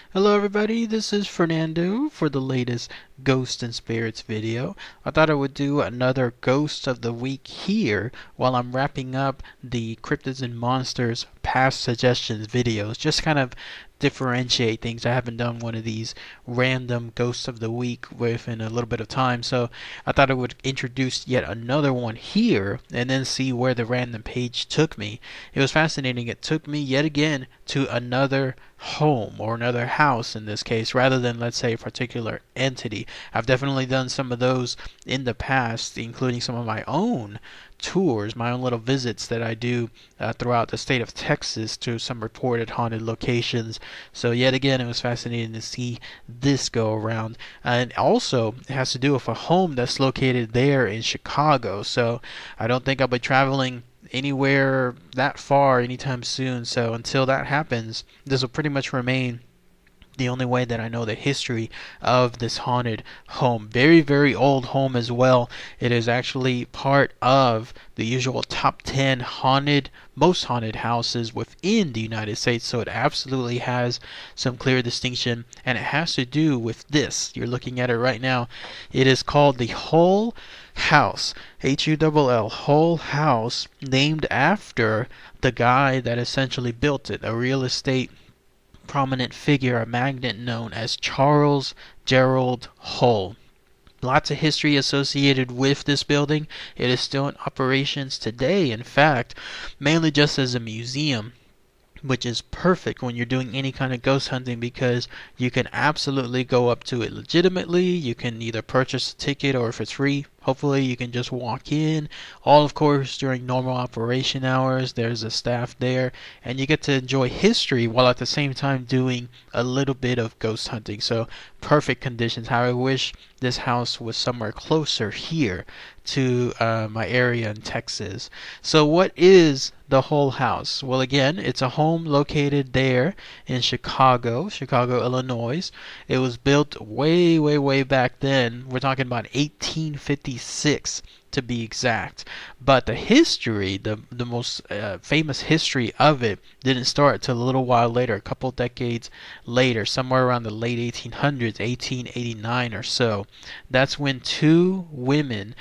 Hello everybody, this is Fernando for the latest Ghost and Spirits video. I thought I would do another Ghost of the Week here while I'm wrapping up the Cryptids and Monsters past suggestions videos. Just kind of differentiate things. I haven't done one of these random Ghosts of the Week within a little bit of time, so I thought I would introduce yet another one here and then see where the random page took me. It was fascinating. It took me yet again to another home or another house in this case rather than, let's say, a particular entity. I've definitely done some of those in the past, including some of my own tours, my own little visits that I do throughout the state of Texas to some reported haunted locations. So yet again, it was fascinating to see this go around. And also, it has to do with a home that's located there in Chicago. So I don't think I'll be traveling anywhere that far anytime soon. So until that happens, this will pretty much remain the only way that I know the history of this haunted home. Very, very old home as well. It is actually part of the usual top 10 most haunted houses within the United States. So it absolutely has some clear distinction, and it has to do with this. You're looking at it right now. It is called the Hull House, Hull, Hull House, named after the guy that essentially built it, a real estate prominent figure, a magnate known as Charles Gerald Hull. Lots of history associated with this building. It is still in operations today, in fact, mainly just as a museum, which is perfect when you're doing any kind of ghost hunting because you can absolutely go up to it legitimately. You can either purchase a ticket, or if it's free, hopefully you can just walk in. All, of course, during normal operation hours. There's a staff there, and you get to enjoy history while at the same time doing a little bit of ghost hunting. So perfect conditions. How I wish this house was somewhere closer here to my area in Texas. So what is the Hull House? Well, again, it's a home located there in Chicago, Illinois. It was built way, way, way back then. We're talking about 1856 to be exact. But the history, the most famous history of it didn't start till a little while later, a couple decades later, somewhere around the late 1800s, 1889 or so. That's when two women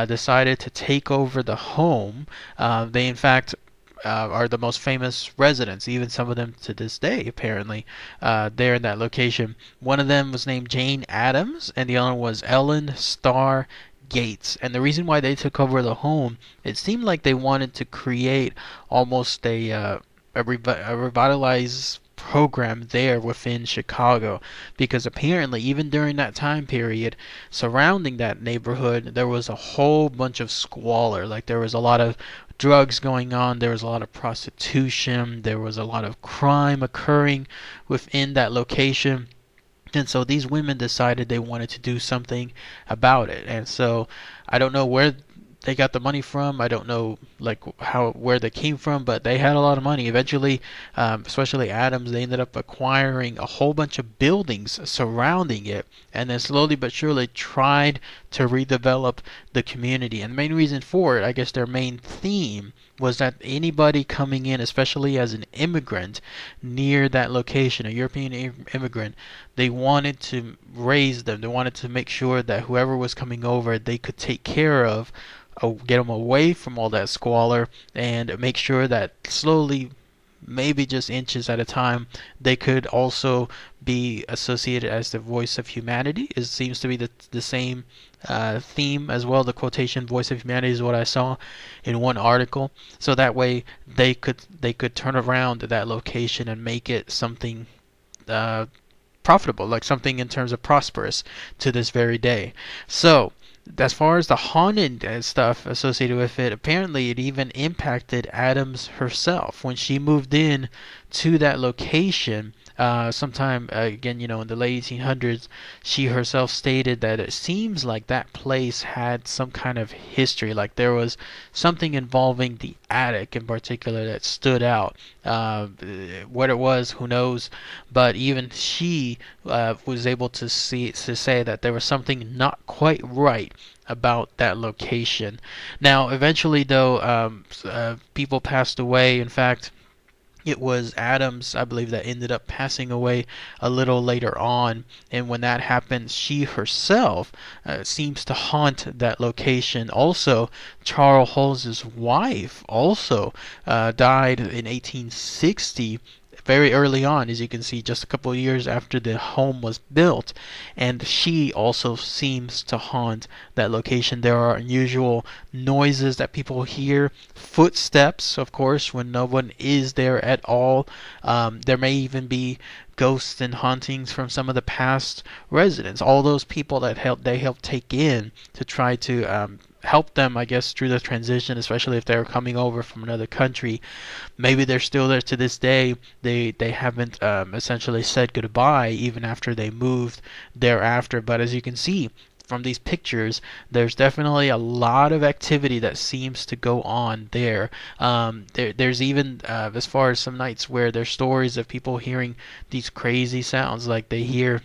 decided to take over the home. They, in fact, are the most famous residents, even some of them to this day, apparently, there in that location. One of them was named Jane Addams, and the other was Ellen Starr Gates. And the reason why they took over the home, it seemed like they wanted to create almost a revitalized program there within Chicago, because apparently even during that time period surrounding that neighborhood there was a whole bunch of squalor. Like, there was a lot of drugs going on, there was a lot of prostitution, there was a lot of crime occurring within that location. And so these women decided they wanted to do something about it. And so I don't know where they got the money from. I don't know where they came from, but they had a lot of money. Eventually, especially Addams, they ended up acquiring a whole bunch of buildings surrounding it, and then slowly but surely tried to redevelop the community. And the main reason for it, I guess their main theme, was that anybody coming in, especially as an immigrant near that location, a European immigrant, they wanted to raise them. They wanted to make sure that whoever was coming over, they could take care of, get them away from all that squalor, and make sure that slowly, maybe just inches at a time, they could also be associated as the voice of humanity. It seems to be the same theme as well. The quotation "voice of humanity" is what I saw in one article. So that way they could turn around that location and make it something profitable, like something in terms of prosperous to this very day. So as far as the haunted stuff associated with it, apparently it even impacted Addams herself when she moved in to that location. Sometime again, in the late 1800s, she herself stated that it seems like that place had some kind of history. Like, there was something involving the attic in particular that stood out. What it was, who knows? But even she was able to say that there was something not quite right about that location. Now, eventually, though, people passed away. In fact, It was Addams, I believe, that ended up passing away a little later on. And when that happened, she herself seems to haunt that location. Also, Charles Holmes's wife also died in 1860, very early on, as you can see, just a couple of years after the home was built, and she also seems to haunt that location. There are unusual noises that people hear, footsteps, of course, when no one is there at all. There may even be ghosts and hauntings from some of the past residents, all those people that they helped take in to try to help them, I guess, through the transition, especially if they're coming over from another country. Maybe they're still there to this day. They haven't essentially said goodbye even after they moved thereafter. But as you can see from these pictures, there's definitely a lot of activity that seems to go on there. There's even as far as some nights where there's stories of people hearing these crazy sounds, like they hear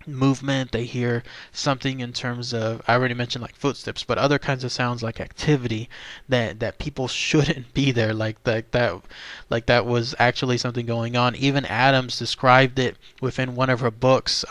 movement, they hear something in terms of, I already mentioned like footsteps, but other kinds of sounds like activity that people shouldn't be there, like that was actually something going on. Even Addams described it within one of her books.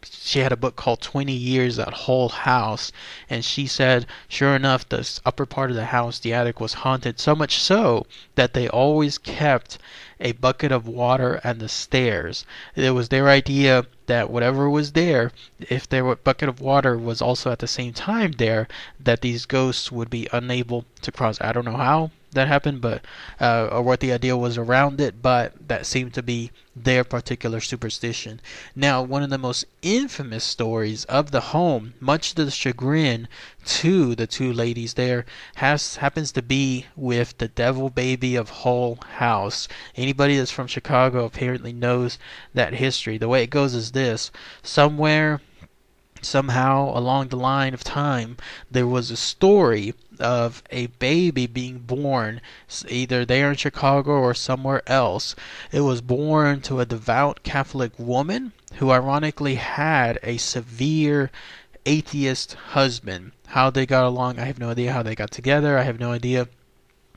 She had a book called 20 Years at Hull House, and she said sure enough the upper part of the house, the attic, was haunted, so much so that they always kept a bucket of water on the stairs. It was their idea that whatever was there, if their bucket of water was also at the same time there, that these ghosts would be unable to cross. I don't know how that happened, but or what the idea was around it, but that seemed to be their particular superstition. Now, one of the most infamous stories of the home, much to the chagrin to the two ladies there, happens to be with the Devil Baby of Hull House. Anybody that's from Chicago apparently knows that history. The way it goes is this: somewhere, somehow along the line of time, there was a story of a baby being born, either there in Chicago or somewhere else. It was born to a devout Catholic woman who ironically had a severe atheist husband. How they got along, I have no idea. How they got together, I have no idea.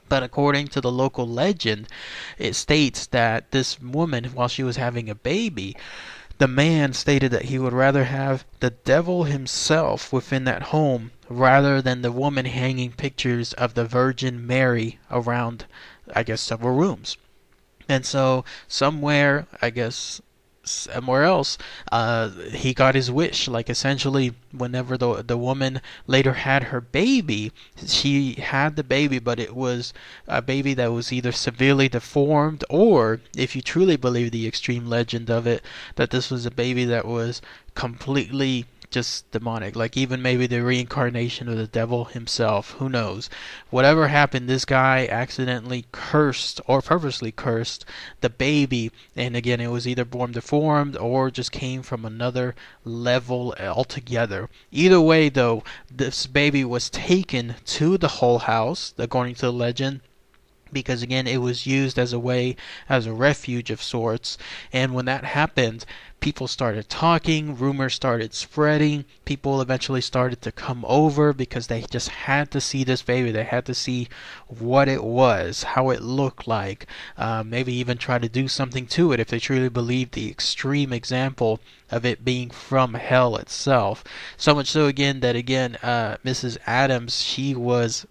But according to the local legend, it states that this woman, while she was having a baby, the man stated that he would rather have the devil himself within that home rather than the woman hanging pictures of the Virgin Mary around, I guess, several rooms. And so somewhere, I guess, somewhere else, he got his wish. Like, essentially, whenever the woman later had her baby, she had the baby, but it was a baby that was either severely deformed, or, if you truly believe the extreme legend of it, that this was a baby that was completely just demonic, like even maybe the reincarnation of the devil himself. Who knows? Whatever happened, this guy accidentally cursed or purposely cursed the baby, and again, it was either born deformed or just came from another level altogether. Either way, though, this baby was taken to the Hull House, according to the legend, because again, it was used as a way, as a refuge of sorts. And when that happened, people started talking, rumors started spreading, people eventually started to come over because they just had to see this baby. They had to see what it was, how it looked like, maybe even try to do something to it if they truly believed the extreme example of it being from hell itself. So much so, again, that Mrs. Addams, she was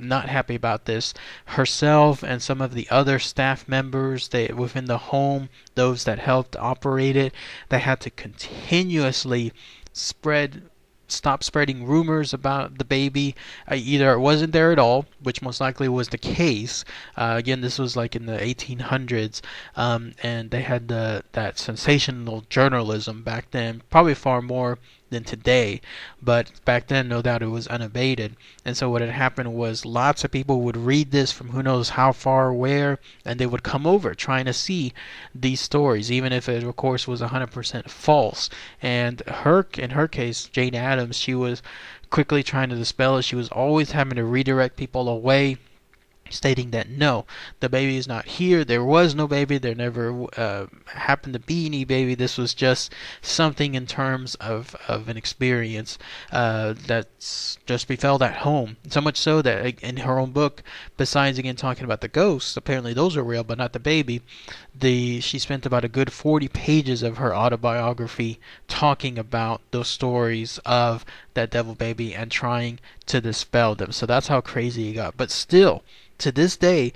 not happy about this. Herself and some of the other staff members within the home, those that helped operate it, they had to continuously stop spreading rumors about the baby. Either it wasn't there at all, which most likely was the case. Again, this was like in the 1800s, and they had that sensational journalism back then, probably far more than today, but back then, no doubt, it was unabated. And so what had happened was lots of people would read this from who knows how far where, and they would come over trying to see these stories, even if it, of course, was 100% false. And in her case, Jane Addams, she was quickly trying to dispel it. She was always having to redirect people away stating that no, the baby is not here. There was no baby. There never happened to be any baby. This was just something in terms of an experience that's just befell at home. So much so that in her own book, besides again talking about the ghosts, apparently those are real, but not the baby. She spent about a good 40 pages of her autobiography talking about those stories of that devil baby and trying to dispel them. So that's how crazy it got. But still, to this day,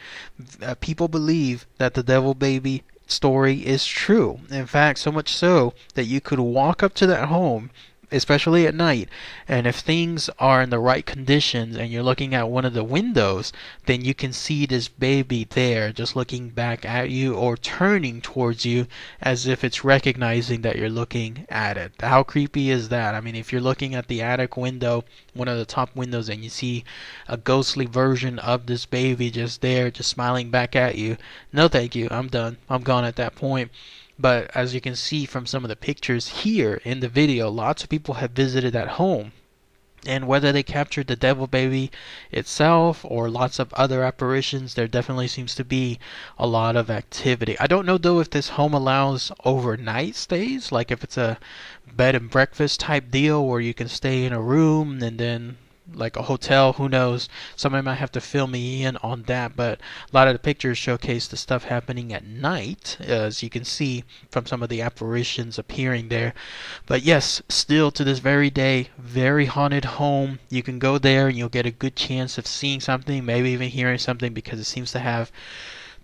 people believe that the devil baby story is true. In fact, so much so that you could walk up to that home, especially at night, and if things are in the right conditions and you're looking at one of the windows, then you can see this baby there just looking back at you or turning towards you as if it's recognizing that you're looking at it. How creepy is that? I mean, if you're looking at the attic window, one of the top windows, and you see a ghostly version of this baby just there, just smiling back at you, no thank you, I'm done. I'm gone at that point. But as you can see from some of the pictures here in the video, lots of people have visited that home. And whether they captured the devil baby itself or lots of other apparitions, there definitely seems to be a lot of activity. I don't know though if this home allows overnight stays, like if it's a bed and breakfast type deal where you can stay in a room and then like a hotel, who knows. Somebody might have to fill me in on that, but a lot of the pictures showcase the stuff happening at night, as you can see from some of the apparitions appearing there. But yes, still to this very day, very haunted home. You can go there and you'll get a good chance of seeing something, maybe even hearing something, because it seems to have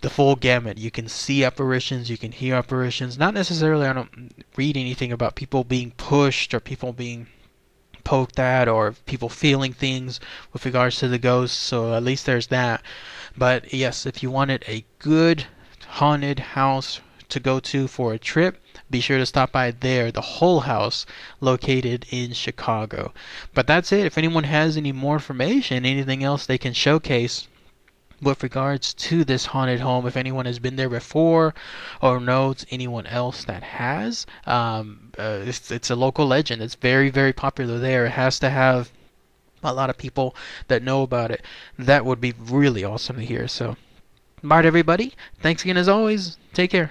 the full gamut. You can see apparitions, you can hear apparitions. Not necessarily, I don't read anything about people being pushed or people being poked at or people feeling things with regards to the ghosts, so at least there's that. But yes, if you wanted a good haunted house to go to for a trip, be sure to stop by there, the Whole House, located in Chicago. But that's it. If anyone has any more information, anything else they can showcase with regards to this haunted home, if anyone has been there before or knows anyone else that has, it's a local legend. It's very, very popular there. It has to have a lot of people that know about it. That would be really awesome to hear. So, alright everybody, thanks again as always. Take care.